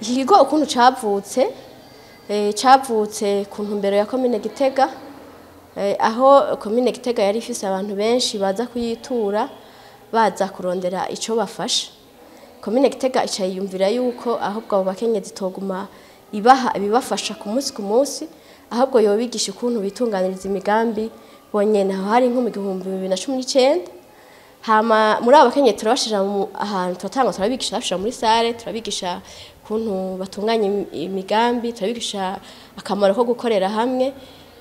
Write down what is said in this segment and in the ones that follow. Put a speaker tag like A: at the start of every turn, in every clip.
A: iki kigo ukuntu cavutse ku ntumbero ya komine Gitega, aho komine Gitega yari ifise abantu benshi baza kuyitura baza kurondera ico bafasha. Komine Gitega ica yiyumvira yuko ahubwo abo bakenyezi toguma ibaha ibibafasha ku munsi ahubwo yobigisha ukuntu bitunganiriza imigambi bonyene. Aho hari nko mu 2019 hama muri abo bakenyezi turabashira ahantu turatanga, turabigisha bashira muri sale, turabigisha ukuntu batunganya imigambi, turabigisha akamaro ko gukorera hamwe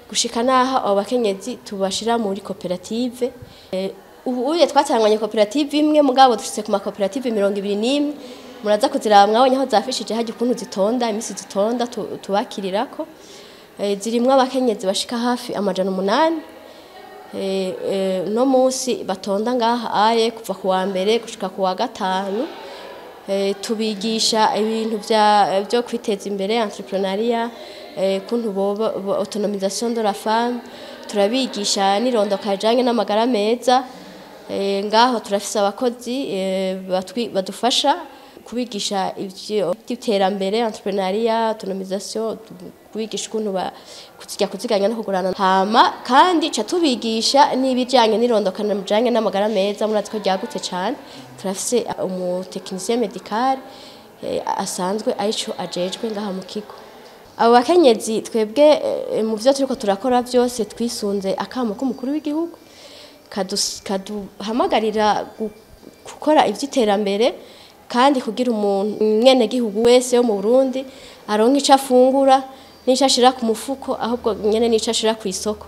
A: gushika naho abo bakenyezi tubashira muri koperative. Ubu twatanganye koperative imwe mugabo dushitse ku makoperative 21 muraza kuziraba mwabonye aho zafishije haje ukuntu zitonda imisi zitonda tubakirirako. Zirimwe abakenyezi bashika hafi 800 no musi batonda ngaha aye kuva ku wa mbere gushika ku wa gatanu. Tubigisha ibintu byo kwiteza imbere, entrepreneuria, kuntu boba autonomisation de la femme, turabigisha nirondoka janye n'amagara meza. Ngaho turafise abakozi badufasha kubigisha iterambere, entrepreneuria, autonomisation, kubigisha ukuntu kuziganya no kugurana. Hama kandi ca tubigisha n'ibijanye nirondoka namujanye n'amagara meza. Muratse ko ryagutse cyane, turafise umutekinicien medical asanzwe aico ajejwe ngaha mu kigo. Abo bakenyezi twebwe mu byo turiko turakora byose twisunze akamo k'umukuru w'igihugu kaduhamagarira gukora ivy'iterambere, kandi kugira umuntu mwene gihugu wese yo mu Burundi aronka ico afungura n'ico ashira ku mufuko, ahubwo nyene n'ico ashira ku isoko.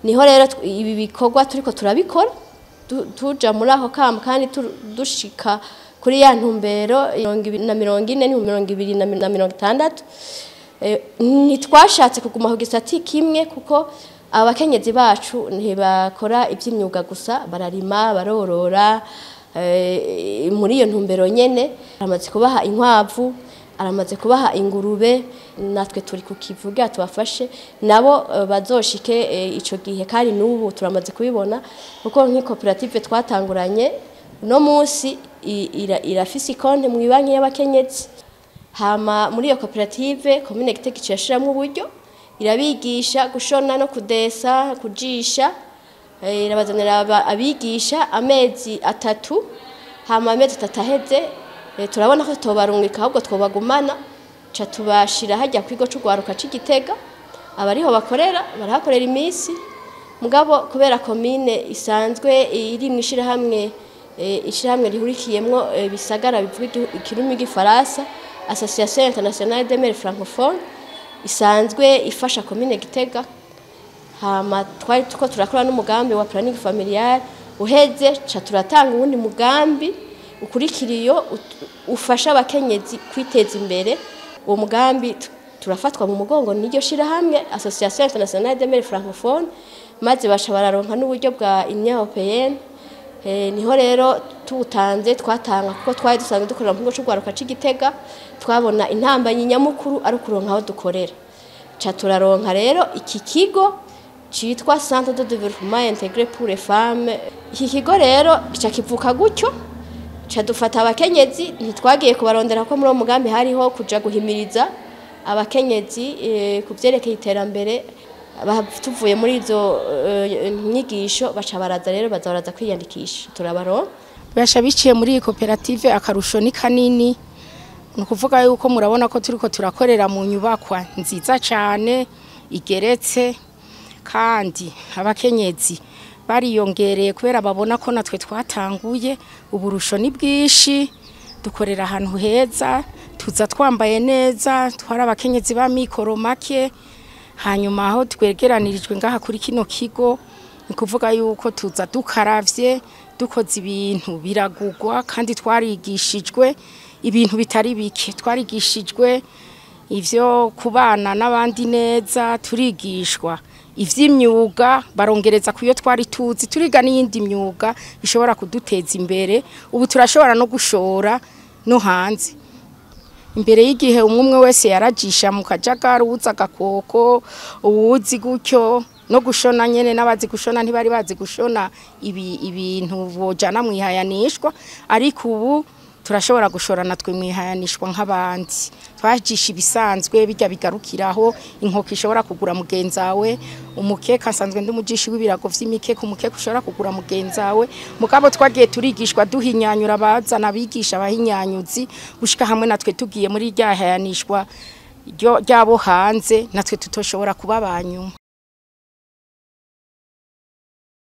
A: Niho rero ibi bikorwa turiko turabikora tuja muri aho kamo, kandi dushika kuri ya ntumbero 2040 ntitwashatse kuguma ku gisati kimwe, kuko abakenyezi bacu ntibakora iby'imyuga gusa, bararima, barorora. Muri iyo ntumbero nyene aramaze kubaha inkwavu, aramaze kubaha ingurube, natwe turi kukivuga tubafashe nabo bazoshike ico gihe, kandi n'ubu turamaze kubibona kuko nk'ikoperative twatanguranye no musi irafise ikonte mu banki y'abakenyezi. Hama muri iyo koperative komine Gitega icashiramo uburyo, irabigisha gushona no kudesa, kujisha, irabazanira abigisha amezi 3. Hama amezi 3 aheze turabona ko tobarungika ahubwo twobagumana, ca tubashira hajya kwigo c'ugwaruka c'Igitega, abariho bakorera barahakorera imisi. Mugabo kubera komine isanzwe iri mwishira hamwe rihurikiyemwo bisagara bivuga ikirumi gifaransa, Association Internationale des Mères Francophones, isanzwe ifasha komine Gitega. Hama twari tuko turakora n'umugambi wa planning familial uheze, ca turatanga ubundi mugambi ukurikiriyo ufasha abakenyezi kwiteza imbere. Uwo mugambi turafatwa mu mugongo n'iryo shira hamwe Association Internationale des Mères Francophones, maze basha bararonka n'uburyo bwa Union Européenne. Niho rero twatanga kuko twari dusanzwe dukorera mu kigo c'ugwaruka c'Igitega, twabona intambanyi nyamukuru ari kuronka aho dukorera. Ca turaronka rero iki kigo citwa Centre de Développement Intégré pour les Femmes. Iki kigo rero gica kivuka gutyo, ca dufata abakenyezi, ntitwagiye kubarondera ko muri uwo mugambi hariho kuja guhimiriza abakenyezi kuvyerekeye iterambere. Tuvuye muri izo nyigisho baca baraza rero bazaraza kwiyandikisha, turabaronka
B: basha biciye muri iyi koperative. Akarusho ni kanini, nukuvuga yuko murabona ko turiko turakorera mu nyubakwa nziza cyane igeretse, kandi abakenyezi bariyongereye kubera babona ko natwe twatanguye. Uburusho ni bwishi, dukorera ahantu heza, tuza twambaye neza, twara abakenyezi ba mikoro make. Hanyuma aho twegeranirijwe ngaha kuri kino kigo, nikuvuga yuko tuza dukaravye, dukoze ibintu biragugwa, kandi twarigishijwe ibintu bitari bike. Twarigishijwe ivyo kubana n'abandi neza, turigishwa ivy'imyuga, barongereza kuyo twari tuzi, turiga n'iyindi myuga ishobora kuduteza imbere. Ubu turashobora no gushora no hanze. Imbere y'igihe umwe wese yarajisha mu kajagari, uza gakoko, uwuzi gutyo no gushona nyene, n'abazi gushona ntibari bazi gushona ibintu bojana mwihayanishwa. Ariko ubu turashobora gushora natwe mwihayanishwa nk'abandi twajisha ibisanzwe bijya bigarukiraho inkoko ishobora kugura mugenzawe umukeka nsanzwe ndumujishi w'ibirago vy'imikeka umukeka ushobora kugura mugenzawe mugabo twagiye turigishwa duhinyanyura bazana bigisha abahinyanyuzi gushika hamwe natwe tugiye muri ryahayanishwa ryabo hanze natwe tutoshobora kuba banyuma.